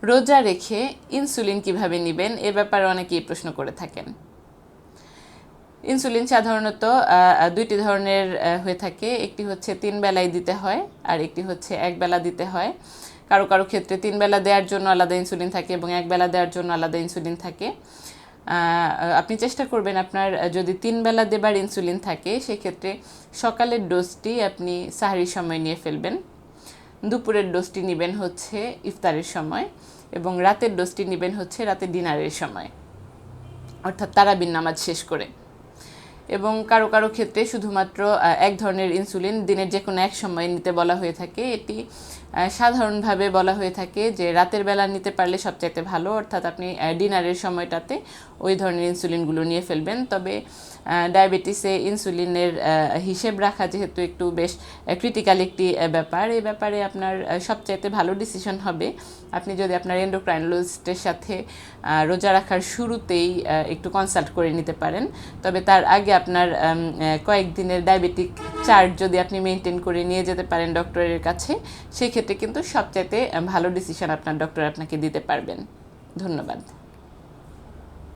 রোজা রেখে ইনসুলিন কিভাবে নেবেন এ ব্যাপারে অনেকেই প্রশ্ন করে থাকেন। ইনসুলিন সাধারণত দুইটি ধরনের হয়ে থাকে, একটি হচ্ছে 3 বেলায় দিতে হয় আর একটি হচ্ছে 1 বেলা দিতে হয়। কারো কারো ক্ষেত্রে 3 বেলা দেওয়ার জন্য আলাদা ইনসুলিন থাকে এবং 1 বেলা দেওয়ার জন্য আলাদা ইনসুলিন থাকে। আপনি চেষ্টা করবেন আপনার যদি 3 বেলা দেবার ইনসুলিন থাকে সেক্ষেত্রে সকালের ডোজটি আপনি সাহারির সময় নিয়ে ফেলবেন, দুপুরের ডোজটি নেবেন হচ্ছে ইফতারের সময় এবং রাতের ডোজটি নেবেন হচ্ছে রাতে ডিনারের সময়, অর্থাৎ তারাবির নামাজ শেষ করে। এবং কারো কারো ক্ষেত্রে শুধুমাত্র এক ধরনের ইনসুলিন দিনের যে কোনো এক সময় নিতে বলা হয়ে থাকে। এটি সাধারণভাবে বলা হয়ে থাকে যে রাতের বেলা নিতে পারলে সবচাইতে ভালো, অর্থাৎ আপনি ডিনারের সময়টাতে ওই ধরনের ইনসুলিনগুলো নিয়ে ফেলবেন। তবে ডায়াবেটিসে ইনসুলিনের হিসেব রাখা যেহেতু একটু বেশ ক্রিটিক্যাল একটি ব্যাপার, এই ব্যাপারে আপনার সবচাইতে ভালো ডিসিশন হবে আপনি যদি আপনার এন্ডোক্রাইনোলজিস্টের সাথে রোজা রাখার শুরুতেই একটু কনসাল্ট করে নিতে পারেন। তবে তার আগে আপনার কয়েকদিনের ডায়াবেটিক চার্ট যদি আপনি মেনটেন করে নিয়ে যেতে পারেন ডক্টরের কাছে, সেক্ষেত্রে কিন্তু সবচাইতে ভালো ডিসিশন আপনার ডক্টর আপনাকে দিতে পারবেন। ধন্যবাদ।